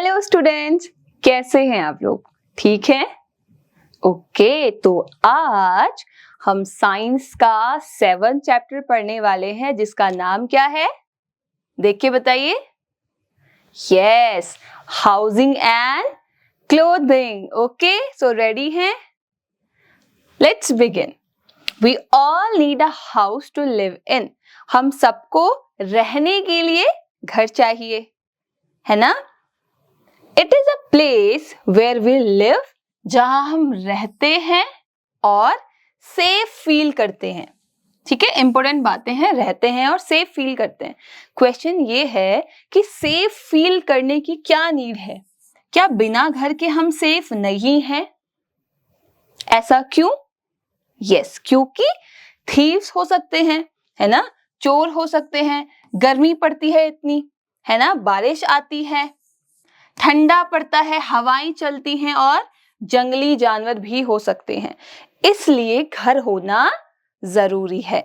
Hello students, कैसे हैं आप लोग? ठीक हैं? ओके, तो आज हम साइंस का 7th चैप्टर पढ़ने वाले हैं जिसका नाम क्या है? देख के बताइए। Yes, housing and clothing. Okay, so ready हैं? Let's begin. We all need a house to live in. हम सबको रहने के लिए घर चाहिए, है ना? It is a place where we live, जहां हम रहते हैं और सेफ फील करते हैं। ठीक है, इंपॉर्टेंट बातें हैं, रहते हैं और सेफ फील करते हैं। क्वेश्चन ये है कि सेफ फील करने की क्या नीड है? क्या बिना घर के हम सेफ नहीं हैं? ऐसा क्यों? यस, क्योंकि थीव्स हो सकते हैं, है ना, चोर हो सकते हैं, गर्मी पड़ती है इतनी, है ना, बारिश आती है, ठंडा पड़ता है, हवाएं चलती हैं और जंगली जानवर भी हो सकते हैं। इसलिए घर होना जरूरी है।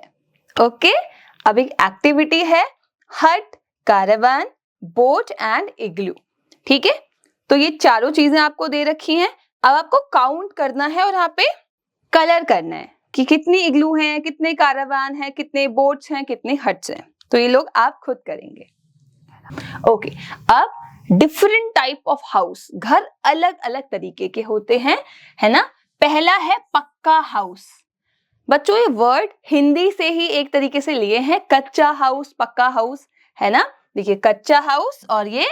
ओके, अब एक एक्टिविटी है, हट, कैरावान, बोट एंड इग्लू। ठीक है, तो ये चारों चीजें आपको दे रखी हैं। अब आपको काउंट करना है और यहाँ पे कलर करना है कि कितनी इग्लू हैं, कितने कैरावान हैं, कितने बोट्स हैं, कितने हट्स हैं। तो ये लोग आप खुद करेंगे। ओके, अब डिफरेंट टाइप ऑफ हाउस, घर अलग अलग तरीके के होते हैं, है ना। पहला है पक्का हाउस। बच्चों, ये वर्ड हिंदी से ही एक तरीके से लिए हैं, कच्चा हाउस, पक्का हाउस, है ना। देखिए, कच्चा हाउस और ये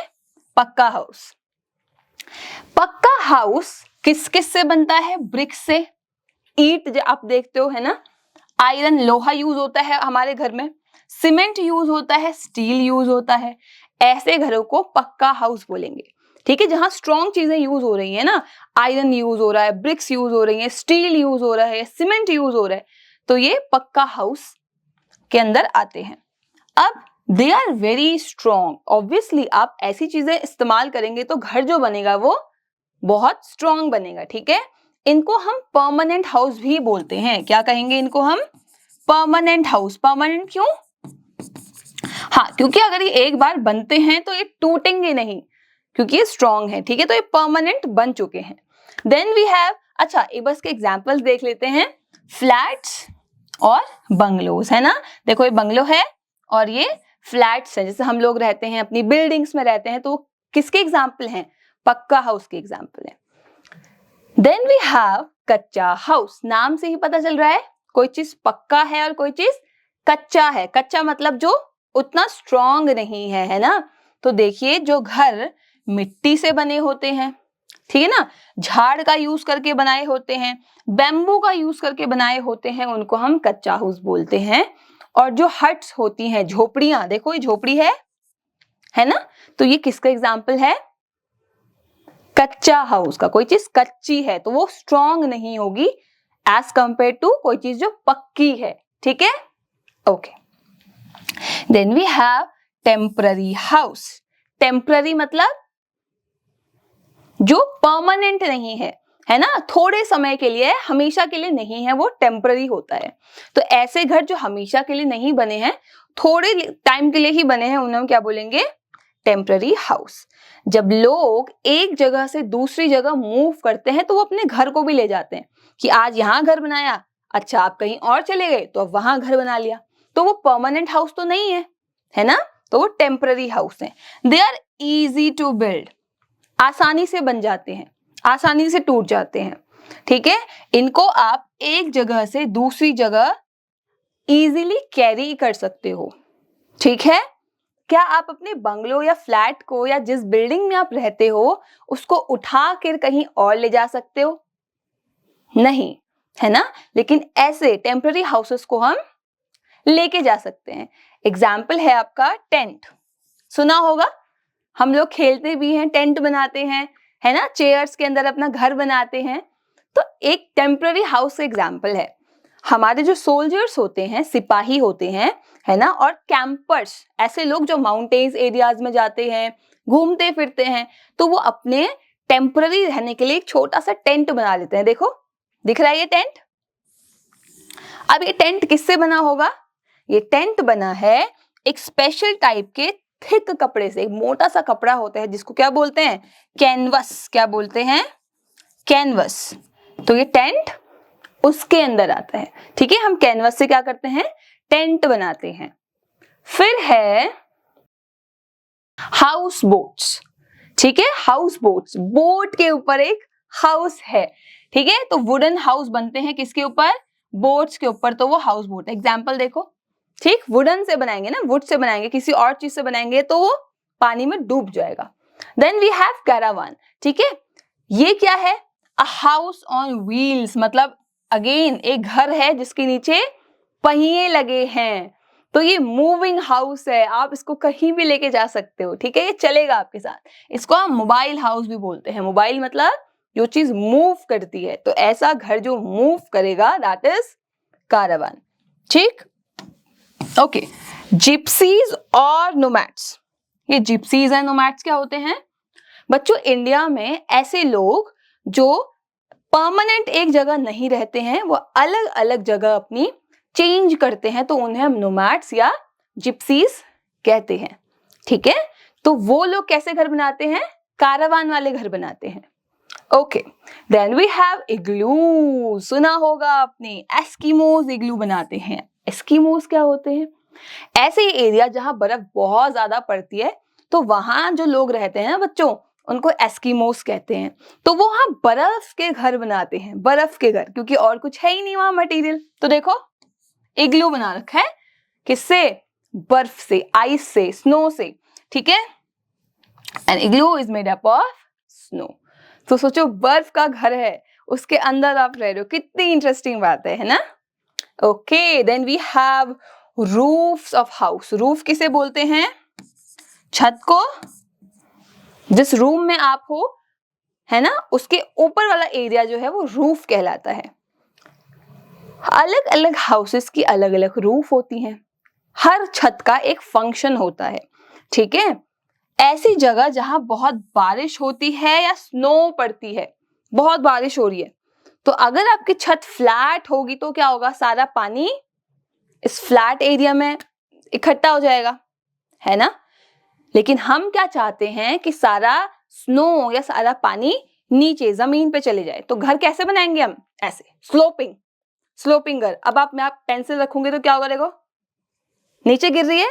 पक्का हाउस। पक्का हाउस किस किस से बनता है? ब्रिक से, ईंट आप देखते हो, है ना, आयरन, लोहा यूज होता है हमारे घर में, सीमेंट यूज होता है, स्टील यूज होता है। ऐसे घरों को पक्का हाउस बोलेंगे। ठीक है, जहां स्ट्रॉन्ग चीजें यूज हो रही है ना, आयरन यूज हो रहा है, ब्रिक्स यूज हो रही है, स्टील यूज हो रहा है, सीमेंट यूज हो रहा है, तो ये पक्का हाउस के अंदर आते हैं। अब they are very strong. Obviously आप ऐसी चीजें इस्तेमाल करेंगे तो घर जो बनेगा वो बहुत स्ट्रॉन्ग बनेगा। ठीक है, इनको हम परमानेंट हाउस भी बोलते हैं। क्या कहेंगे इनको हम? Permanent house. परमानेंट क्यों? हाँ, क्योंकि अगर ये एक बार बनते हैं तो ये टूटेंगे नहीं, क्योंकि ये स्ट्रॉन्ग है। ठीक है, तो ये परमानेंट बन चुके हैं। देन वी हैव, अच्छा एक बस के एग्जांपल्स देख लेते हैं, फ्लैट्स और बंगलोज, है ना। देखो, ये बंगलो है और ये फ्लैट्स है, जैसे हम लोग रहते हैं, अपनी बिल्डिंग्स में रहते हैं, तो किसके एग्जाम्पल हैं? पक्का हाउस के एग्जाम्पल है। देन वी हैव कच्चा हाउस। नाम से ही पता चल रहा है कोई चीज पक्का है और कोई चीज कच्चा है। कच्चा मतलब जो उतना स्ट्रॉन्ग नहीं है, है ना। तो देखिए, जो घर मिट्टी से बने होते हैं, ठीक है ना, झाड़ का यूज करके बनाए होते हैं, बैम्बू का यूज करके बनाए होते हैं, उनको हम कच्चा हाउस बोलते हैं। और जो हट्स होती हैं, झोपड़ियां, देखो ये झोपड़ी है ना, तो ये किसका एग्जाम्पल है? कच्चा हाउस का। कोई चीज कच्ची है तो वो स्ट्रॉन्ग नहीं होगी एज कंपेयर टू कोई चीज जो पक्की है। ठीक है, okay. Then we have temporary house. Temporary मतलब जो परमानेंट नहीं है ना, थोड़े समय के लिए, हमेशा के लिए नहीं है, वो टेम्पररी होता है। तो ऐसे घर जो हमेशा के लिए नहीं बने हैं, थोड़े टाइम के लिए ही बने हैं, उन्हें हम क्या बोलेंगे? Temporary house. जब लोग एक जगह से दूसरी जगह मूव करते हैं तो वो अपने घर को भी ले जाते हैं कि आज यहाँ घर बनाया, अच्छा आप कहीं और चले गए तो अब वहां घर बना लिया, तो वो परमानेंट हाउस तो नहीं है ना, तो वो टेम्पररी हाउस है। They are easy to build. आसानी से बन जाते हैं, आसानी से टूट जाते हैं। ठीक है, इनको आप एक जगह से दूसरी जगह इजीली कैरी कर सकते हो। ठीक है, क्या आप अपने बंगलो या फ्लैट को या जिस बिल्डिंग में आप रहते हो उसको उठा कर कहीं और ले जा सकते हो? नहीं, है ना। लेकिन ऐसे टेम्पररी हाउसेस को हम लेके जा सकते हैं। एग्जाम्पल है आपका टेंट। सुना होगा, हम लोग खेलते भी हैं, टेंट बनाते हैं, है ना, चेयर्स के अंदर अपना घर बनाते हैं, तो एक टेम्पररी हाउस एग्जाम्पल है। हमारे जो सोल्जर्स होते हैं, सिपाही होते हैं, है ना, और कैंपर्स, ऐसे लोग जो माउंटेन्स एरियाज में जाते हैं, घूमते फिरते हैं, तो वो अपने टेम्पररी रहने के लिए एक छोटा सा टेंट बना लेते हैं। देखो, दिख रहा है ये टेंट। अब ये टेंट किससे बना होगा? ये टेंट बना है एक स्पेशल टाइप के थिक कपड़े से, एक मोटा सा कपड़ा होता है जिसको क्या बोलते हैं, कैनवस। क्या बोलते हैं, कैनवस। तो ये टेंट उसके अंदर आता है, ठीक है। हम कैनवस से क्या करते हैं, टेंट बनाते हैं। फिर है हाउस बोट्स, ठीक है। हाउस बोट्स, बोट के ऊपर एक हाउस है, ठीक है। तो वुडन हाउस बनते हैं किसके ऊपर, बोट्स के ऊपर, तो वो हाउस बोट। एग्जाम्पल देखो, ठीक, वुडन से बनाएंगे ना, वुड से बनाएंगे, किसी और चीज से बनाएंगे तो वो पानी में डूब जाएगा। देन वी हैव कैरावान, ठीक है। ये क्या है, अ हाउस ऑन व्हील्स, मतलब अगेन एक घर है जिसके नीचे पहिए लगे हैं। तो ये मूविंग हाउस है, आप इसको कहीं भी लेके जा सकते हो, ठीक है, ये चलेगा आपके साथ। इसको हम मोबाइल हाउस भी बोलते हैं। मोबाइल मतलब जो चीज मूव करती है, तो ऐसा घर जो मूव करेगा दैट इज कारवान, ठीक। ओके, जिप्सीज और नोमैड्स। ये जिप्सीज एंड नोमैड्स क्या होते हैं बच्चों, इंडिया में ऐसे लोग जो परमानेंट एक जगह नहीं रहते हैं, वो अलग अलग जगह अपनी चेंज करते हैं, तो उन्हें हम नोमैड्स या जिप्सीज कहते हैं, ठीक है। तो वो लोग कैसे घर बनाते हैं, कारवान वाले घर बनाते हैं। ओके, देन वी हैव इग्लू। सुना होगा आपने, एस्किमोज इग्लू बनाते हैं। एस्किमोज क्या होते हैं, ऐसे एरिया जहां बर्फ बहुत ज्यादा पड़ती है, तो वहां जो लोग रहते हैं ना बच्चों, उनको एस्किमोस कहते हैं। तो वो वहां बर्फ के घर बनाते हैं, बर्फ के घर, क्योंकि और कुछ है ही नहीं वहां मटेरियल। तो देखो इग्लू बना रखा है, किससे, बर्फ से, आइस से, स्नो से, ठीक है। And igloo is made up of snow. तो सोचो बर्फ का घर है, उसके अंदर आप रह रहे हो, कितनी इंटरेस्टिंग बात है ना। Okay, then we have roofs of house. Roof किसे बोलते हैं, छत को, जिस रूम में आप हो, है ना, उसके ऊपर वाला एरिया जो है वो रूफ कहलाता है। अलग अलग हाउसेस की अलग अलग रूफ होती हैं, हर छत का एक फंक्शन होता है, ठीक है। ऐसी जगह जहां बहुत बारिश होती है या स्नो पड़ती है, बहुत बारिश हो रही है, तो अगर आपकी छत फ्लैट होगी तो क्या होगा, सारा पानी इस फ्लैट एरिया में इकट्ठा हो जाएगा, है ना। लेकिन हम क्या चाहते हैं कि सारा स्नो या सारा पानी नीचे जमीन पे चले जाए। तो घर कैसे बनाएंगे हम, ऐसे स्लोपिंग, स्लोपिंग घर। अब आप पेंसिल रखोगे तो क्या होगा, देखो नीचे गिर रही है,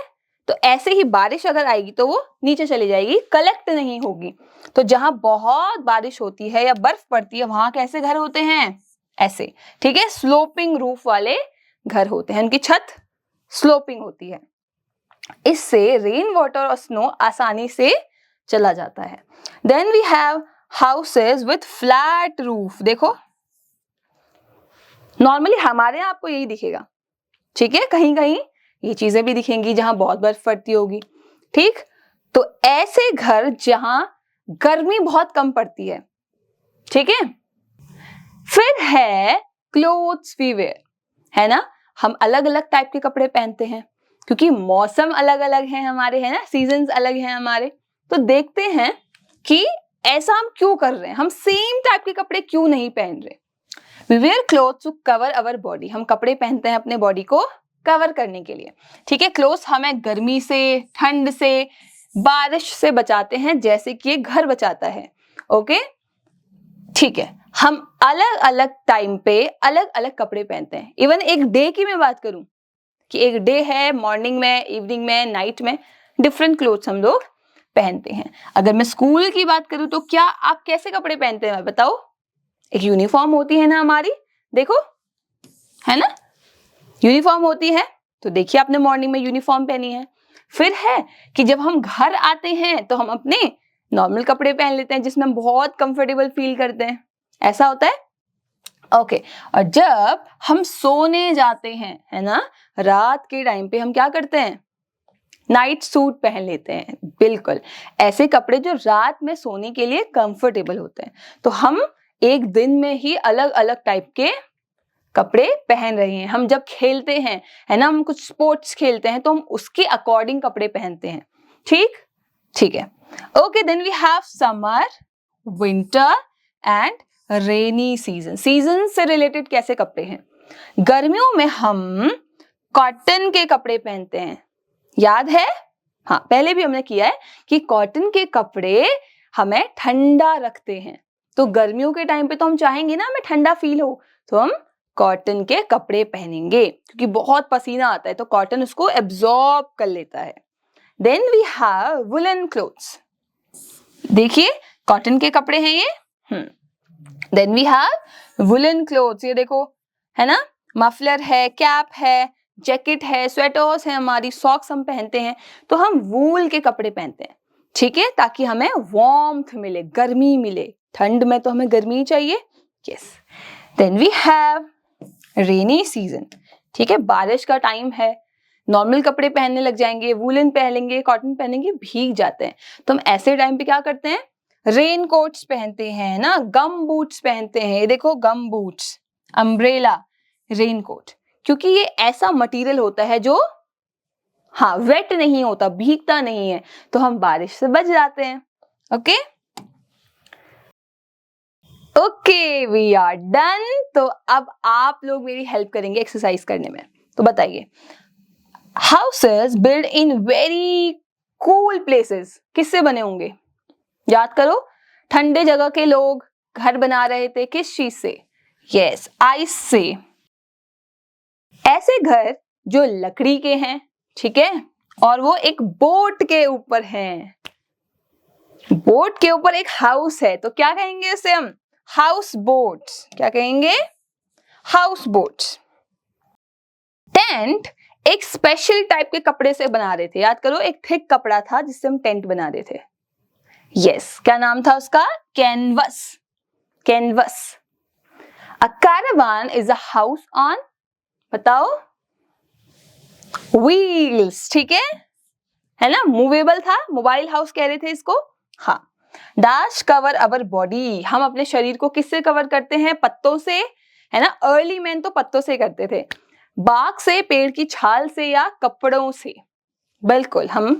तो ऐसे ही बारिश अगर आएगी तो वो नीचे चली जाएगी, कलेक्ट नहीं होगी। तो जहां बहुत बारिश होती है या बर्फ पड़ती है, वहां कैसे घर होते हैं, ऐसे, ठीक है। स्लोपिंग रूफ वाले घर होते हैं, उनकी छत स्लोपिंग होती है। इससे रेन वाटर और स्नो आसानी से चला जाता है। Then we have houses with flat roof. देखो नॉर्मली हमारे यहाँ आपको यही दिखेगा, ठीक है, कहीं कहीं ये चीजें भी दिखेंगी जहां बहुत बर्फ पड़ती होगी, ठीक। तो ऐसे घर जहां गर्मी बहुत कम पड़ती है, ठीक है। फिर है क्लोथ्स वी वेयर, है ना, हम अलग अलग टाइप के कपड़े पहनते हैं क्योंकि मौसम अलग अलग है हमारे, है ना, सीजन्स अलग हैं हमारे। तो देखते हैं कि ऐसा हम क्यों कर रहे हैं, हम सेम टाइप के कपड़े क्यों नहीं पहन रहे। We wear clothes to cover our body. हम कपड़े पहनते हैं अपने बॉडी को कवर करने के लिए, ठीक है। क्लोथ्स हमें गर्मी से, ठंड से, बारिश से बचाते हैं, जैसे कि ये घर बचाता है, ओके, ठीक है। हम अलग अलग टाइम पे अलग अलग कपड़े पहनते हैं। इवन एक डे की मैं बात करूं कि एक डे है, मॉर्निंग में, इवनिंग में, नाइट में डिफरेंट क्लोथ्स हम लोग पहनते हैं। अगर मैं स्कूल की बात करूं तो क्या आप कैसे कपड़े पहनते हैं बताओ, एक यूनिफॉर्म होती है ना हमारी, देखो, है ना, यूनिफॉर्म होती है। तो देखिए आपने मॉर्निंग में यूनिफॉर्म पहनी है। फिर है कि जब हम घर आते हैं तो हम अपने नॉर्मल कपड़े पहन लेते हैं जिसमें हम बहुत कंफर्टेबल फील करते हैं, ऐसा होता है, ओके। और जब हम सोने जाते हैं, है ना, रात के टाइम पे हम क्या करते हैं, नाइट सूट पहन लेते हैं। बिल्कुल ऐसे कपड़े जो रात में सोने के लिए कंफर्टेबल होते हैं। तो हम एक दिन में ही अलग अलग टाइप के कपड़े पहन रहे हैं। हम जब खेलते हैं, है ना, हम कुछ स्पोर्ट्स खेलते हैं तो हम उसके अकॉर्डिंग कपड़े पहनते हैं, ठीक, ठीक है। Okay, then we have summer, winter and rainy season. Season से रिलेटेड कैसे कपड़े हैं, गर्मियों में हम कॉटन के कपड़े पहनते हैं, याद है, हाँ, पहले भी हमने किया है कि कॉटन के कपड़े हमें ठंडा रखते हैं। तो गर्मियों के टाइम पे तो हम चाहेंगे ना हमें ठंडा फील हो, तो हम कॉटन के कपड़े पहनेंगे क्योंकि बहुत पसीना आता है तो कॉटन उसको एब्जॉर्ब कर लेता है। Then we have woollen clothes. देखिए कॉटन के कपड़े हैं ये। Then we have woollen clothes, ये देखो है ना, मफलर है, कैप है, जैकेट है, स्वेटर्स है, हमारी सॉक्स हम पहनते हैं, तो हम वूल के कपड़े पहनते हैं, ठीक है, ताकि हमें वार्मथ मिले, गर्मी मिले। ठंड में तो हमें गर्मी ही चाहिए। Yes. Then we have rainy season, ठीक है, बारिश का टाइम है, नॉर्मल कपड़े पहनने लग जाएंगे, वूलन पहनेंगे, कॉटन पहनेंगे, भीग जाते हैं, तो हम ऐसे टाइम पे क्या करते हैं, रेन कोट्स पहनते हैं ना, गम बूट्स पहनते हैं। ये देखो गम बूट्स, अम्ब्रेला, रेन कोट, क्योंकि ये ऐसा मटेरियल होता है जो हाँ वेट नहीं होता, भीगता नहीं है, तो हम बारिश से बच जाते हैं। Okay okay, we are done. तो अब आप लोग मेरी हेल्प करेंगे एक्सरसाइज करने में। तो बताइए, houses build in very cool places किससे बने होंगे? याद करो, ठंडे जगह के लोग घर बना रहे थे, किस चीज से? यस, आइस से। ऐसे घर जो लकड़ी के हैं, ठीक है, और वो एक बोट के ऊपर हैं, बोट के ऊपर एक हाउस है, तो क्या कहेंगे उसे हम? House boats. क्या कहेंगे? House boats. टेंट एक स्पेशल टाइप के कपड़े से बना रहे थे, याद करो, एक थिक कपड़ा था जिससे हम टेंट बना रहे थे। यस, क्या नाम था उसका? Canvas. Canvas. A caravan is a house on, बताओ, व्हील्स, ठीक है ना, मूवेबल था, मोबाइल हाउस कह रहे थे इसको। हाँ। डैश कवर अवर बॉडी, हम अपने शरीर को किससे कवर करते हैं? पत्तों से, है ना, अर्ली मैन तो पत्तों से करते थे, बाग से, पेड़ की छाल से, या कपड़ों से? बिल्कुल, हम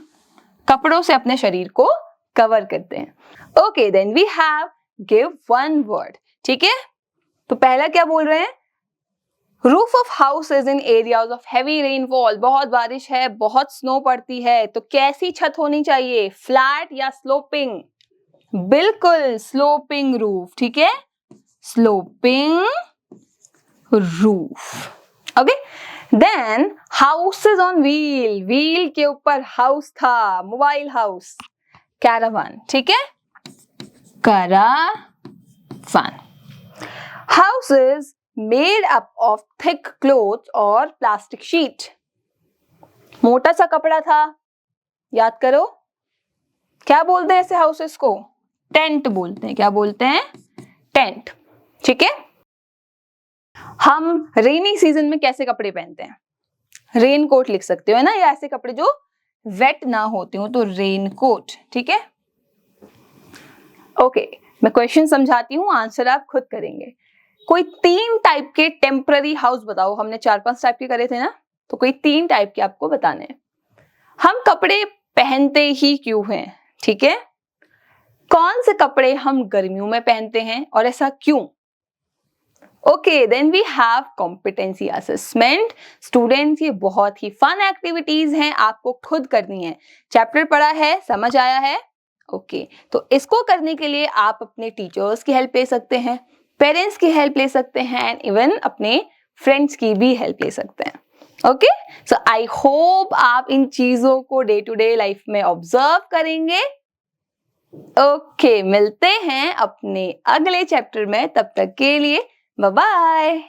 कपड़ों से अपने शरीर को कवर करते हैं। Okay, then we have give one word, ठीक है, तो पहला क्या बोल रहे हैं? Roof of house is in areas of heavy rainfall, बहुत बारिश है, बहुत स्नो पड़ती है, तो कैसी छत होनी चाहिए? फ्लैट या स्लोपिंग? बिल्कुल, स्लोपिंग रूफ, ठीक है, sloping roof. Okay, then houses on wheel, wheel के ऊपर हाउस था, मोबाइल हाउस, कैरावान, ठीक है, caravan. Houses made up of thick cloth और प्लास्टिक शीट, मोटा सा कपड़ा था, याद करो, क्या बोलते हैं ऐसे हाउसेस को? टेंट बोलते हैं। क्या बोलते हैं? टेंट, ठीक है। हम रेनी सीजन में कैसे कपड़े पहनते हैं? रेन कोट लिख सकते हो, है ना, या ऐसे कपड़े जो वेट ना होते हो, तो रेन कोट, ठीक है। ओके, मैं क्वेश्चन समझाती हूँ, आंसर आप खुद करेंगे। कोई 3 टाइप के टेम्पररी हाउस बताओ, हमने 4-5 टाइप के करे थे ना, तो कोई 3 टाइप के आपको बताने हैं। हम कपड़े पहनते ही क्यों हैं, ठीक है, कौन से कपड़े हम गर्मियों में पहनते हैं और ऐसा क्यों? Okay, then we have competency assessment. Students, ये बहुत ही फन एक्टिविटीज हैं, आपको खुद करनी है। चैप्टर पढ़ा है, समझ आया है? ओके, तो इसको करने के लिए आप अपने टीचर्स की हेल्प ले सकते हैं, पेरेंट्स की हेल्प ले सकते हैं, एंड इवन अपने फ्रेंड्स की भी हेल्प ले सकते हैं। ओके, सो आई होप आप इन चीजों को डे टू डे लाइफ में ऑब्जर्व करेंगे। ओके, मिलते हैं अपने अगले चैप्टर में, तब तक के लिए बाय बाय।